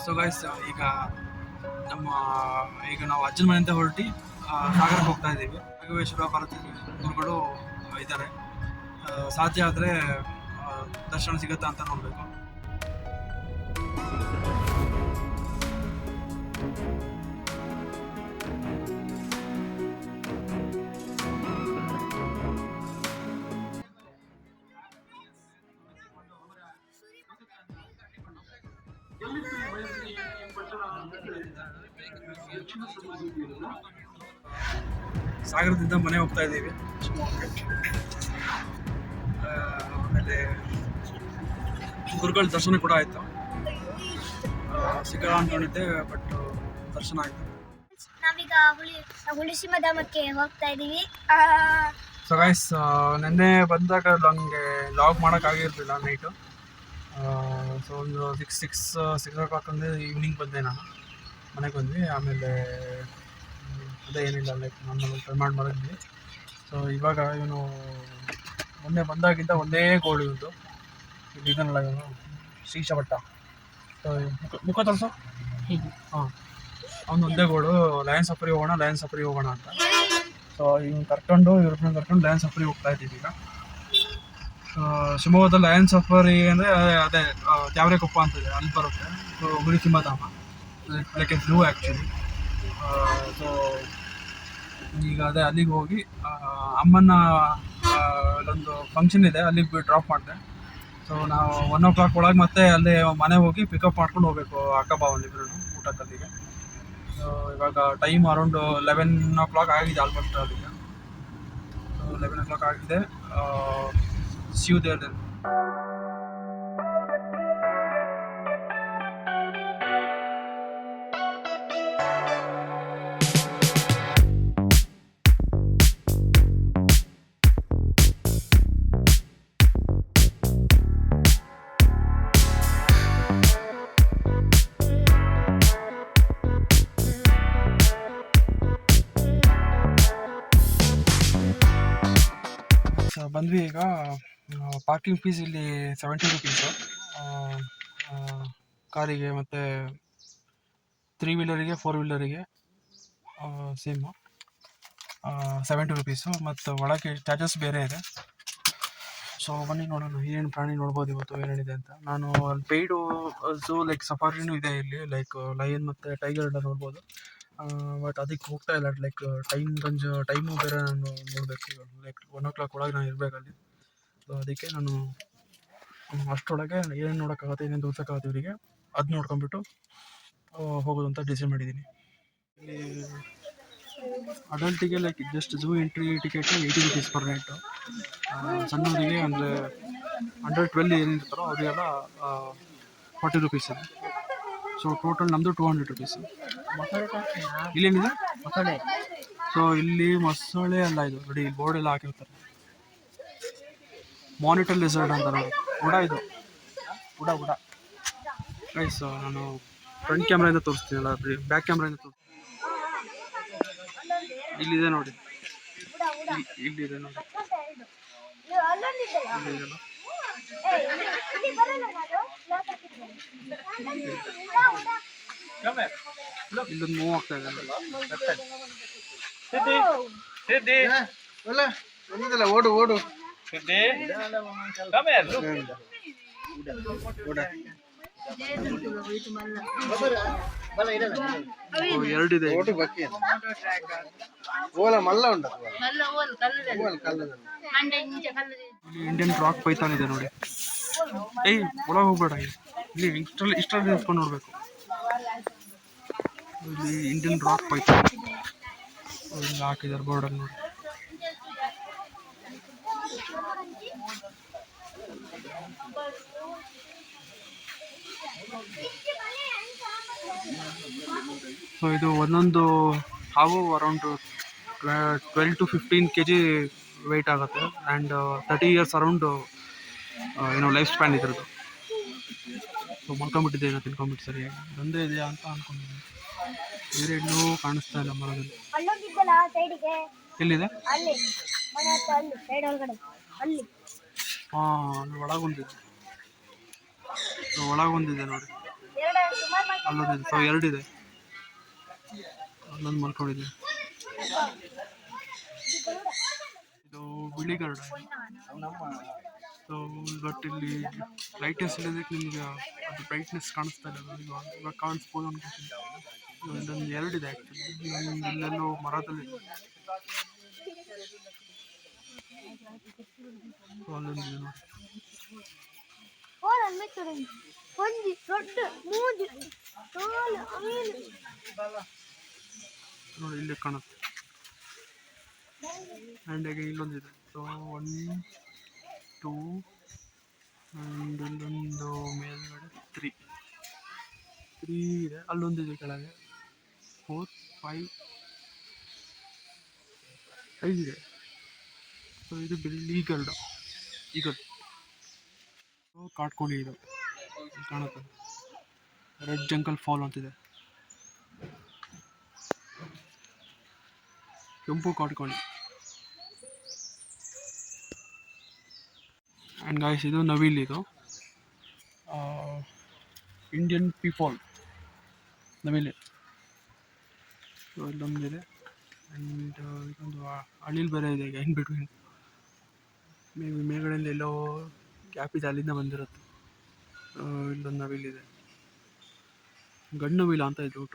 So guys ಈಗ ನಾವು ಅಜ್ಜನ ಮನೆಯಿಂದ ಹೊರಟಿ ಸಾಗರಕ್ಕೆ ಹೋಗ್ತಾ ಇದ್ದೀವಿ. ರಾಘವೇಶ್ವರ ಭಾರತಿ ಗುರುಗಳು ಇದ್ದಾರೆ. ಸಾಧ್ಯ ಆದರೆ ದರ್ಶನ ಸಿಗುತ್ತಾ ಅಂತ ನೋಡಬೇಕು. ಸಾಗರದಿಂದ ಮನೆ ಹೋಗ್ತಾ ಇದ್ದೀವಿ. ಆಮೇಲೆ ಗುರುಗಳ ದರ್ಶನ ಕೂಡ ಆಯಿತು. ಸಿಗಲ್ಲ ಅಂದ್ಕೊಂಡಿದ್ದೆ, ಬಟ್ ದರ್ಶನ ಆಯಿತು. ನಾವೀಗ ಹುಳಿಸಿಮಧಾಮಕ್ಕೆ ಹೋಗ್ತಾ ಇದ್ದೀವಿ. ಸೊ ಗೈಸ್, ನೆನ್ನೆ ಬಂದಾಗ ನನಗೆ ಲಾಗ್ ಮಾಡೋಕ್ಕಾಗಿರಲಿಲ್ಲ ನೈಟು. ಸೊ ಒಂದು ಸಿಕ್ಸ್ ಓ ಕ್ಲಾಕ್ ಅಂದರೆ ಈವ್ನಿಂಗ್ ಬಂದೆ ನಾನು ಮನೆಗೆ ಬಂದ್ವಿ. ಆಮೇಲೆ ಅದೇ ಏನಿಲ್ಲ, ಲೈಕ್ ನಾನು ಪೇಮೆಂಟ್ ಮಾಡಿದ್ವಿ. ಸೊ ಇವಾಗ ಇವನು ಮೊನ್ನೆ ಬಂದಾಗಿಂದ ಒಂದೇ ಗೋಳು ಇವತ್ತು. ಇಲ್ಲಿ ಇದನ್ನಲ್ಲ ಇವನು ಶ್ರೀಶ ಭಟ್ಟ. ಸೊ ಮುಖ ತೋರಿಸು. ಹಾಂ, ಅವನು ಒಂದೇ ಗೋಳು ಲಯನ್ ಸಫಾರಿ ಹೋಗೋಣ ಅಂತ. ಸೊ ಇವ್ರನ್ನ ಕರ್ಕೊಂಡು ಲಯನ್ ಸಫಾರಿ ಹೋಗ್ತಾ ಇದ್ದೀವಿ ಈಗ. ಶಿವಮೊಗ್ಗದ ಲಯನ್ ಸಫಾರಿ ಅಂದರೆ ಅದೇ ತ್ಯಾವರೆಕೊಪ್ಪ ಅಂತಿದೆ, ಅಲ್ಲಿ ಬರುತ್ತೆ. ಸೊ ಹುಳಿಸಿಮಧಾಮ like a zoo actually. So ಈಗ ಅದೇ ಅಲ್ಲಿಗೆ ಹೋಗಿ ಅಮ್ಮನ ಅಲ್ಲೊಂದು ಫಂಕ್ಷನ್ ಇದೆ, ಅಲ್ಲಿಗೆ ಡ್ರಾಪ್ ಮಾಡಿದೆ. ಸೊ ನಾವು 1 o'clock ಒಳಗೆ ಮತ್ತೆ ಅಲ್ಲೇ ಮನೆ ಹೋಗಿ ಪಿಕಪ್ ಮಾಡ್ಕೊಂಡು ಹೋಗಬೇಕು ಅಕ್ಕ ಭಾವನಿಬ್ರು ಊಟಕ್ಕಲ್ಲಿಗೆ. ಸೊ ಇವಾಗ ಟೈಮ್ ಅರೌಂಡ್ 11 o'clock ಆಗಿದೆ ಆಲ್ಮೋಸ್ಟ್ ಅಲ್ಲಿಗೆ. ಸೊ 11 o'clock ಆಗಿದೆ. See you there then. ಬಂದ್ವಿ ಈಗ. ಪಾರ್ಕಿಂಗ್ ಫೀಸ್ ಇಲ್ಲಿ 70 rupees ಕಾರಿಗೆ, ಮತ್ತು 3 wheelerಗೆ 4 wheelerಗೆ ಸೇಮು 70 rupees. ಮತ್ತು ಒಳಗೆ ಚಾರ್ಜಸ್ ಬೇರೆ ಇದೆ. ಸೊ ಬನ್ನಿ ನೋಡೋಣ ಏನೇನು ಪ್ರಾಣಿ ನೋಡ್ಬೋದು ಇವತ್ತು, ಏನೇನಿದೆ ಅಂತ. ನಾನು ಅಲ್ಲಿ ಪೇಯ್ಡು ಝೂ ಲೈಕ್ ಸಫಾರಿನೂ ಇದೆ ಇಲ್ಲಿ, ಲೈಕ್ ಲಯನ್ ಮತ್ತು ಟೈಗರ್ ಎಲ್ಲ ನೋಡ್ಬೋದು. ಬಟ್ ಅದಕ್ಕೆ ಹೋಗ್ತಾ ಇಲ್ಲ, ಲೈಕ್ ಟೈಮು ಬೇರೆ ನಾನು ನೋಡಬೇಕು. ಲೈಕ್ 1 o'clock ಒಳಗೆ ನಾನು ಇರಬೇಕಲ್ಲಿ. ಸೊ ಅದಕ್ಕೆ ನಾನು ಅಷ್ಟರೊಳಗೆ ಏನೇನು ನೋಡೋಕ್ಕಾಗುತ್ತೆ, ಏನೇನು ತೋರ್ಸೋಕ್ಕಾಗುತ್ತೆ ಇವರಿಗೆ, ಅದು ನೋಡ್ಕೊಂಬಿಟ್ಟು ಹೋಗೋದು ಅಂತ ಡಿಸೈಡ್ ಮಾಡಿದ್ದೀನಿ. ಇಲ್ಲಿ ಅಡಲ್ಟಿಗೆ like just zoo entry ticket 80 rupees per night. ಸಣ್ಣವರಿಗೆ ಅಂದರೆ ಅಂಡರ್ 12 ಏನಿರ್ತಾರೋ ಅವರಿಗೆಲ್ಲ 40 rupees ಇದೆ. ಸೊ ಟೋಟಲ್ ನಮ್ಮದು 200 rupees. ಇಲ್ಲೇನಿದೆ ಮೊಸಳೆ? ಸೊ ಇಲ್ಲಿ ಮೊಸಳೆ ಅಲ್ಲ, ಇದು ನೋಡಿ ಬೋರ್ಡ್ ಎಲ್ಲ ಹಾಕಿರ್ತಾರೆ, ಮಾನಿಟರ್ ಲಿಸರ್ಡ್ ಅಂತ ನೋಡಿ. ಉಡ ಇದು ಉಡ ಗೈಸ್. ನಾನು ಫ್ರಂಟ್ ಕ್ಯಾಮ್ರಾಯಿಂದ ತೋರಿಸ್ತೀನಲ್ಲ, ಬ್ಯಾಕ್ ಕ್ಯಾಮ್ರಾಯಿಂದ ತೋರಿಸ್ತೀನಿ. ಇಲ್ಲಿದೆ ನೋಡಿ, ಇಲ್ಲಿದೆ ನೋಡಿ, ಇಲ್ಲಿದೆಲ್ಲ. ಇಲ್ಲೊಂದು ಮೂವ್ ಆಗ್ತಾ ಇದೆ. ಓಡು ಓಡು. ಎರಡಿದೆ. ಇಂಡಿಯನ್ ರಾಕ್ ಪೈಥಾನ್ ಇದೆ ನೋಡಿ. ಏಯ್ ಒಳಗೆ ಹೋಗ್ಬೇಡ, ಇಲ್ಲಿ ಇಷ್ಟರಲ್ಲಿ ನಿಂತ್ಕೊಂಡು ನೋಡ್ಬೇಕು. ಇಲ್ಲಿ ಇಂಡಿಯನ್ ರಾಕ್ ಪೈಥಾನ್ ಇಲ್ಲಿ ಹಾಕಿದ್ದಾರೆ ಬೋರ್ಡಲ್ಲಿ ನೋಡಿ. ಸೊ ಇದು ಒಂದೊಂದು ಹಾವು ಅರೌಂಡ್ 12 to 15 kg ವೆಯ್ಟ್ ಆಗುತ್ತೆ. And 30 years around life span ಇದ್ರದ್ದು. ಸೊ ಮಲ್ಕೊಂಡ್ಬಿಟ್ಟಿದೆ, ಏನೋ ತಿನ್ಕೊಂಡ್ಬಿಟ್ಟು ಸರಿಯಾಗಿ. ಒಂದೇ ಇದೆಯಾ ಅಂತ ಅಂದ್ಕೊಂಡಿದ್ದೀನಿ. ಬೇರೆ ಎಲ್ಲೂ ಕಾಣಿಸ್ತಾ ಇಲ್ಲ ಮರದಲ್ಲಿ. ಎಲ್ಲಿದೆ? ಹಾಂ, ಒಳಗೊಂದಿದೆ ನೋಡಿ. ಅಲ್ಲೊಂದಿದೆ. ಸೊ ಎರಡಿದೆ. ಅಲ್ಲೊಂದು ಮಲ್ಕೊಂಡಿದೆ. ಇದು ಬಿಳಿ ಗರುಡ. ಸೊ ಬಟ್ ಇಲ್ಲಿ ಲೈಟ್ನೆಸ್ ಇಲ್ಲದಕ್ಕೆ ನಿಮಗೆ ಅದು ಬ್ರೈಟ್ನೆಸ್ ಕಾಣಿಸ್ತಾ ಇಲ್ಲ. ಇವಾಗ ಕಾಣಿಸ್ಬೋದು ಅನ್ಕೋತೀನಿ. ಇಲ್ಲೊಂದು ಎರಡಿದೆ ಆ್ಯಕ್ಚುಲಿ. ಇಲ್ಲೆಲ್ಲೋ ಮರದಲ್ಲಿ ಅಲ್ಲೊಂದಿದೆ ನೋಡಿ. ನೋಡಿ ಇಲ್ಲಿ ಕಾಣುತ್ತೆ. ಆ್ಯಂಡ್ ಈಗ ಇಲ್ಲೊಂದಿದೆ. ಸೊ 1 2 ಆ್ಯಂಡ್ ಇಲ್ಲೊಂದು ಮೇಲ್ಗಡೆ 3 ಇದೆ. ಅಲ್ಲೊಂದಿದೆ ಕೆಳಗೆ 4 5 ಇದೆ. ಸೊ ಇದು ಬಿಳಿ ಗರುಡ. ಈಗಲ್ ಕಾಟ್ಕೋಳಿ ಇದು ಕಾಣುತ್ತೆ. ರೆಡ್ ಜಂಗಲ್ ಫಾಲ್ ಅಂತಿದೆ. ಕೆಂಪು ಕಾಟ್ಕೋಳಿ. ಆ್ಯಂಡ್ ಗಾಯ್ಸ್ ಇದು ನವಿಲ್. ಇದು ಇಂಡಿಯನ್ ಪೀಪಾಲ್ ನವಿಲೆ. ಸೊ ಇಲ್ಲೊಂದಿದೆ. ಆ್ಯಂಡ್ ಇದೊಂದು ಅಳಿಲ್ ಬೇರೆ ಇದೆ ಈಗ ಇನ್ ಬಿಟ್ವೀನ್. ಮೇಲ್ಗಡೆಯಿಂದ ಎಲ್ಲೋ ಗ್ಯಾಪ್ ಇದೆ, ಅಲ್ಲಿಂದ ಬಂದಿರುತ್ತೆ. ಇಲ್ಲೊಂದು ನವಿಲಿದೆ. ಗಂಡು ನವಿಲ ಅಂತ ಇದೆ ಊಟ.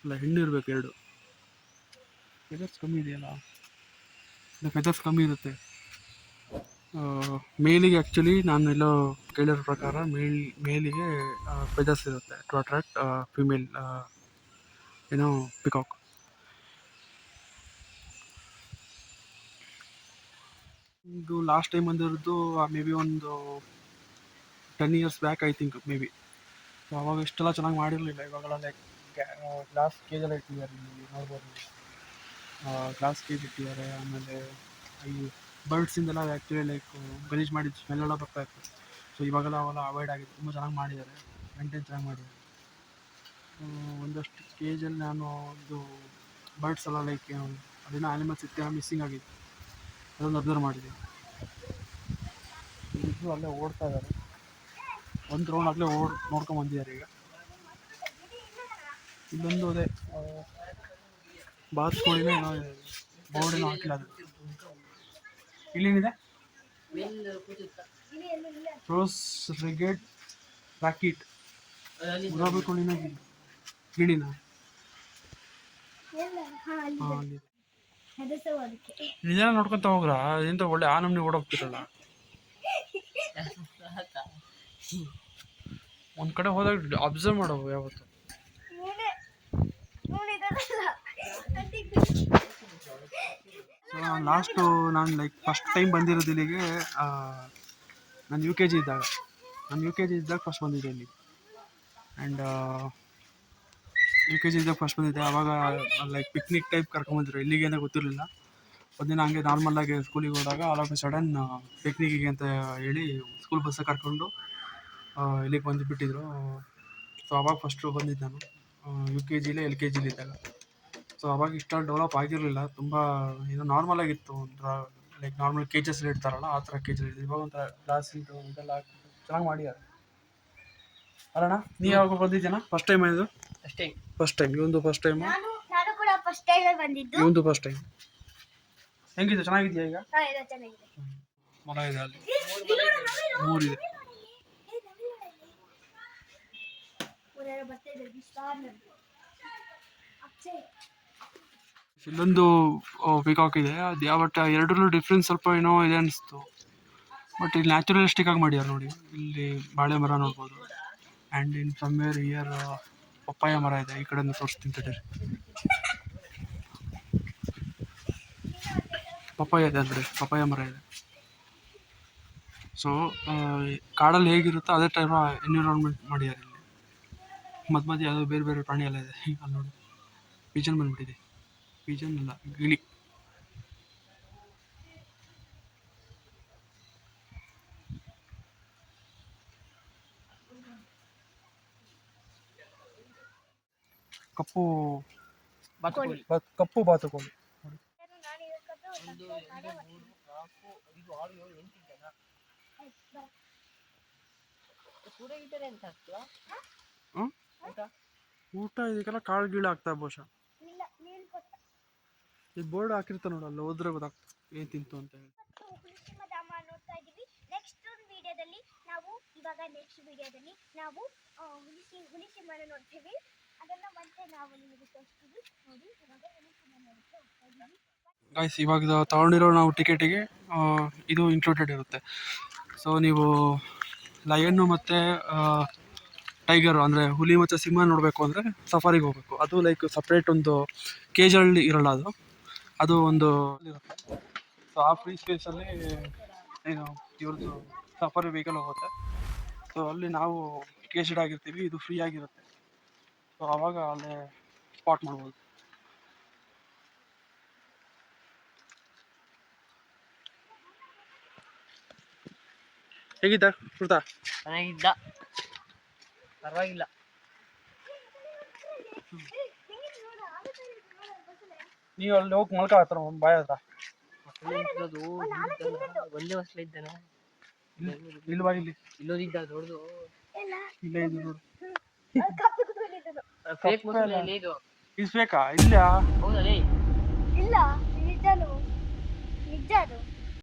ಅಲ್ಲ, ಹೆಣ್ಣು ಇರಬೇಕು ಎರಡು. ಫೆದರ್ಸ್ ಕಮ್ಮಿ ಇದೆಯಲ್ಲ, ಫೆದರ್ಸ್ ಕಮ್ಮಿ ಇರುತ್ತೆ ಮೇಲಿಗೆ. ಆ್ಯಕ್ಚುಲಿ ನಾನು ಎಲ್ಲೋ ಕೇಳಿರೋ ಪ್ರಕಾರ ಮೇಲಿಗೆ ಫೆದರ್ಸ್ ಇರುತ್ತೆ ಟು ಅಟ್ರಾಕ್ಟ್ ಫಿಮೇಲ್ ಏನೋ ಪಿಕಾಕ್. ಇದು ಲಾಸ್ಟ್ ಟೈಮ್ ಬಂದಿರೋದು ಮೇ ಬಿ ಒಂದು 10 years back I think may be. So ಅವಾಗ ಇಷ್ಟೆಲ್ಲ ಚೆನ್ನಾಗಿ ಮಾಡಿರಲಿಲ್ಲ. ಇವಾಗೆಲ್ಲ ಲೈಕ್ ಗ್ಲಾಸ್ ಕೇಜೆಲ್ಲ ಇಟ್ಟಿದ್ದಾರೆ. ಇಲ್ಲಿ ನೋಡ್ಬೋದು, ಗ್ಲಾಸ್ ಕೇಜ್ ಇಟ್ಟಿದ್ದಾರೆ. ಆಮೇಲೆ ಈ ಬರ್ಡ್ಸಿಂದೆಲ್ಲ ಆ್ಯಕ್ಚುಲಿ ಲೈಕ್ ಗಲೀಜು ಮಾಡಿದ್ದು ಸ್ಮೆಲ್ಲೆಲ್ಲ ಬರ್ತಾ ಇತ್ತು. ಸೊ ಇವಾಗೆಲ್ಲ ಅವೆಲ್ಲ ಅವಾಯ್ಡ್ ಆಗಿದೆ. ತುಂಬ ಚೆನ್ನಾಗಿ ಮಾಡಿದ್ದಾರೆ, ಮೇಂಟೈನ್ ಚೆನ್ನಾಗಿ ಮಾಡಿದ್ದಾರೆ. ಒಂದಷ್ಟು ಕೇಜಲ್ಲಿ ನಾನು ಇದು ಬರ್ಡ್ಸ್ ಎಲ್ಲ ಲೈಕ್ ಅದೇನೋ ಆ್ಯನಿಮಲ್ಸ್ ಇತ್ತು ಮಿಸ್ಸಿಂಗ್ ಆಗಿದೆ, ಅದೊಂದು ಅಬ್ಸರ್ವ್ ಮಾಡಿದೆ. ಇಬ್ಬರು ಅಲ್ಲೇ ಓಡ್ತಾ ಇದ್ದಾರೆ. ಒಂದು ರೌಂಡ್ ಆಗಲೇ ನೋಡ್ಕೊಂಡು ಬಂದಿದ್ದಾರೆ. ಈಗ ಇಲ್ಲೊಂದು ಅದೇ ಬಾತ್ಕೋಳಿನ ಏನೋ ಬೋರ್ಡೇನೋ ಹಾಕಿಲ್ಲ. ಅದು ಇಲ್ಲೇನಿದೆ, ರೋಸ್ ರಿಗೆಡ್ ರಾಕಿಟ್. ಗುಲಾಬಿ ಕೋಳಿನ ಗಿಳಿನ ನಿಜ ನೋಡ್ಕೊಂತ ಹೋಗ್ರ. ಎಂತ ಒಳ್ಳೆ ಆ ನಮ್ನಿ ಓಡೋಗ್ತಿರಲ್ಲ. ಒಂದ್ ಕಡೆ ಹೋದಾಗ ಅಬ್ಸರ್ವ್ ಮಾಡವು ಯಾವತ್ತು. ಸೊ ನಾನು ಲೈಕ್ ಫಸ್ಟ್ ಟೈಮ್ ಬಂದಿರೋದು ಇಲ್ಲಿಗೆ. ನಾನು ಯು ಕೆ ಜಿ ಇದ್ದಾಗ ಫಸ್ಟ್ ಬಂದಿದ್ದೆ ಇಲ್ಲಿ. ಆ್ಯಂಡ್ ಯು ಕೆ ಜಿ ಇದ್ದಾಗ ಫಸ್ಟ್ ಬಂದಿದ್ದೆ. ಆವಾಗ ಲೈಕ್ ಪಿಕ್ನಿಕ್ ಟೈಪ್ ಕರ್ಕೊಂಬಂದಿದ್ರು. ಇಲ್ಲಿಗೆ ಅಂತ ಗೊತ್ತಿರಲಿಲ್ಲ. ಒಂದಿನ ಹಂಗೆ ನಾರ್ಮಲಾಗಿ ಸ್ಕೂಲಿಗೆ ಹೋದಾಗ ಆಲ್ ಆಫ್ ಎ ಸಡನ್ ಪಿಕ್ನಿಕ್ಕಿಗೆ ಅಂತ ಹೇಳಿ ಸ್ಕೂಲ್ ಬಸ್ಸಾಗ ಕರ್ಕೊಂಡು ಇಲ್ಲಿಗೆ ಬಂದುಬಿಟ್ಟಿದ್ರು. ಸೊ ಅವಾಗ ಫಸ್ಟು ಬಂದಿದ್ದು ನಾನು ಯು ಕೆ ಜಿಲೇ ಎಲ್ ಕೆ ಜಿಲಿ ಇದ್ದಾಗ. ಸೊ ಅವಾಗ ಇಷ್ಟ ಡೆವಲಪ್ ಆಗಿರಲಿಲ್ಲ. ತುಂಬ ಏನೋ ನಾರ್ಮಲ್ ಆಗಿತ್ತು. ಒಂಥರ ಲೈಕ್ ನಾರ್ಮಲ್ ಕೇಜಸ್ ಇಡ್ತಾರಲ್ಲ ಆ ಥರ ಕೇಜಸ್ ಇತ್ತು. ಇವಾಗ ಒಂಥರ ಗ್ಲಾಸ್ ಇದು ಇದೆಲ್ಲ ಹಾಕ್ಬಿಟ್ಟು ಚೆನ್ನಾಗಿ ಮಾಡಿದ್ದಾರೆ ಅಲ್ಲಣ್ಣ. ನೀ ಯಾವಾಗ ಬಂದಿದ್ದೀನ? ಫಸ್ಟ್ ಟೈಮ್ ಇದು? First time. ಇವೊಂದು ಫಸ್ಟ್ ಟೈಮು. ನಾನು ಕೂಡ ಫಸ್ಟ್ ಟೈಮ್ ಬಂದಿದ್ದು. ಇವೊಂದು ಫಸ್ಟ್ ಟೈಮ್. ಹೆಂಗಿದೆ, ಚೆನ್ನಾಗಿದೆಯಾ? ಈಗ ಚೆನ್ನಾಗಿದೆ. ಮರ ಇದೆ ಅಲ್ಲಿ, 3 ಇದೆ. ಇಲ್ಲೊಂದು ಪಿಕಾಕ್ ಇದೆ. ಅದು ಬಟ್ ಎರಡರಲ್ಲೂ ಡಿಫ್ರೆನ್ಸ್ ಸ್ವಲ್ಪ ಏನೋ ಇದೆ ಅನಿಸ್ತು. ಬಟ್ ಇಲ್ಲಿ ನ್ಯಾಚುರಲಿಸ್ಟಿಕ್ ಆಗಿ ಮಾಡ್ಯಾರ ನೋಡಿ. ಇಲ್ಲಿ ಬಾಳೆ ಮರ ನೋಡ್ಬೋದು. And in somewhere here papaya ಮರ ಇದೆ. ಈ ಕಡೆಯಿಂದ ತೋರಿಸ್ತೀನಿ ತಡೀರಿ. ಪಪ್ಪಾಯ ಇದೆ ಅಂದರೆ ಪಪ್ಪಾಯ ಮರ ಇದೆ. ಸೊ ಕಾಡಲ್ಲಿ ಹೇಗಿರುತ್ತೋ ಅದೇ ಟೈಪ್ ಎನ್ವಿರಾನ್ಮೆಂಟ್ ಮಾಡಿದ್ದಾರೆ ಇಲ್ಲಿ. ಮಧ್ಯೆ ಯಾವುದೋ ಬೇರೆ ಬೇರೆ ಪ್ರಾಣಿ ಎಲ್ಲ ಇದೆ. ಅಲ್ಲಿ ನೋಡಿ, ಪಿಜನ್ ಬಂದ್ಬಿಟ್ಟಿದೆ. ಪಿಜನ್ ಅಲ್ಲ, ಗಿಳಿ. ಕಪ್ಪು ಬಾತುಕೋಳಿ. ಊಟ ಇದಕ್ಕೆಲ್ಲ ಕಾಳು ಗೀಳು ಹಾಕ್ತಾರೆ ಬಹುಶಃ. ಇಲ್ಲ ನೀನು ಕೊಟ್ಟ. ಈ ಬೋರ್ಡ್ ಹಾಕಿರ್ತಾರೆ ನೋಡಲ್ಲ, ಹೋದ್ರೆ ಗೊತ್ತಾಗ್ತದೆ ಏನು ತಿಂತು ಅಂತ ಹೇಳಿ. ಹುಲಿಸಿಂಹಧಾಮ ನೋಡ್ತಾ ಇದೀವಿ. ನೆಕ್ಸ್ಟ್ ವಿಡಿಯೋದಲ್ಲಿ ನಾವು ಹುಲಿಸಿಂಹನ ನೋಡ್ತೀವಿ. ಅದನ್ನ ಮತ್ತೆ ನಾವು ನಿಮಗೆ ತೋರಿಸ್ತೀವಿ. ನೋಡಿ ಇವಾಗ ಹುಲಿಸಿಂಹ ನೋಡಕ್ಕೆ ಹೋಗ್ತಾ ಇದೀವಿ. ಗಾಯ್ಸ್, ಇವಾಗ ತಗೊಂಡಿರೋ ನಾವು ಟಿಕೆಟಿಗೆ ಇದು ಇನ್ಕ್ಲೂಡೆಡ್ ಇರುತ್ತೆ. ಸೊ ನೀವು ಲಯನ್ನು ಮತ್ತು ಟೈಗರು ಅಂದರೆ ಹುಲಿ ಮತ್ತು ಸಿಂಹ ನೋಡಬೇಕು ಅಂದರೆ ಸಫಾರಿಗೆ ಹೋಗಬೇಕು. ಅದು ಲೈಕ್ ಸಪ್ರೇಟ್ ಒಂದು ಕೇಜಲ್ಲಿ ಇರಲ್ಲ, ಅದು ಒಂದು ಇರುತ್ತೆ. ಸೊ ಆ ಫ್ರೀ ಸ್ಪೇಸಲ್ಲಿ ಏನು ಇವ್ರದ್ದು ಸಫಾರಿ ವೆಹಿಕಲ್ ಹೋಗುತ್ತೆ. ಸೊ ಅಲ್ಲಿ ನಾವು ಕೇಜ್ಡ್ ಆಗಿರ್ತೀವಿ, ಇದು ಫ್ರೀ ಆಗಿರುತ್ತೆ. ಸೊ ಆವಾಗ ಅಲ್ಲೇ ಸ್ಪಾಟ್ ಮಾಡ್ಬೋದು. ಹೇಗಿದ್ದ ಕೃತ? ಚೆನ್ನಾಗಿದ್ದ, ಪರವಾಗಿಲ್ಲ. ನೀವು ಅಲ್ಲಿ ಹೋಗಿ ಮಲ್ಕ ಹತ್ರ ಬಾಯ್ ಹತ್ರ ಒಂದೇ ಹೊಸಲ ಇದ್ದಾನ ಇಲ್ವಾ? ಇಲ್ಲಿ ಇಲ್ಲೋದಿದ್ದ ದೊಡ್ಡದು ಇಲ್ಲ, ಇದು ನೋಡು. ಫೇಕ್ ಮೊಸಳೆ ಇದು. ಇದು ಬೇಕಾ? ಇಲ್ಲ ಹೌದಾ? ಇಲ್ಲ ನಿಜ ಅದು.